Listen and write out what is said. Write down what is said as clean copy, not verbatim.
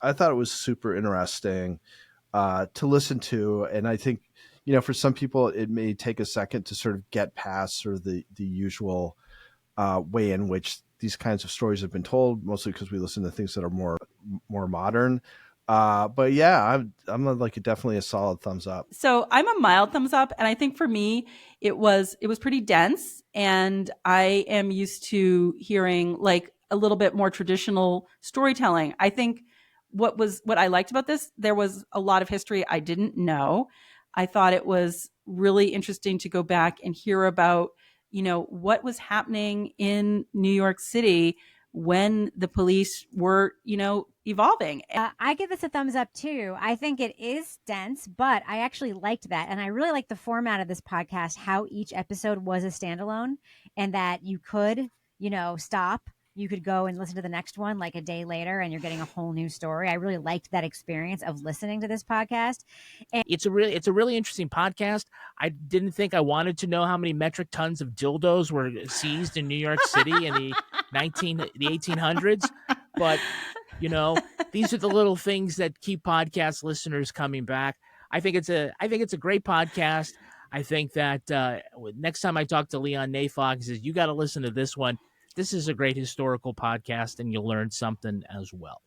I thought it was super interesting to listen to. And I think, for some people, it may take a second to sort of get past sort of the usual way in which these kinds of stories have been told, mostly because we listen to things that are more modern. But yeah, like definitely a solid thumbs up. So I'm a mild thumbs up, and I think for me it was pretty dense, and I am used to hearing like a little bit more traditional storytelling. I think what I liked about this, there was a lot of history I didn't know. I thought it was really interesting to go back and hear about, what was happening in New York City when the police were, evolving. I give this a thumbs up too. I think it is dense, but I actually liked that. And I really like the format of this podcast, how each episode was a standalone and that you could, stop. You could go and listen to the next one like a day later and you're getting a whole new story. I really liked that experience of listening to this podcast. And it's a really interesting podcast. I didn't think I wanted to know how many metric tons of dildos were seized in New York City in the 1800s, but these are the little things that keep podcast listeners coming back. I think it's a great podcast. I think that next time I talk to Leon Neyfakh, he says, you got to listen to this one. This is a great historical podcast, and you'll learn something as well.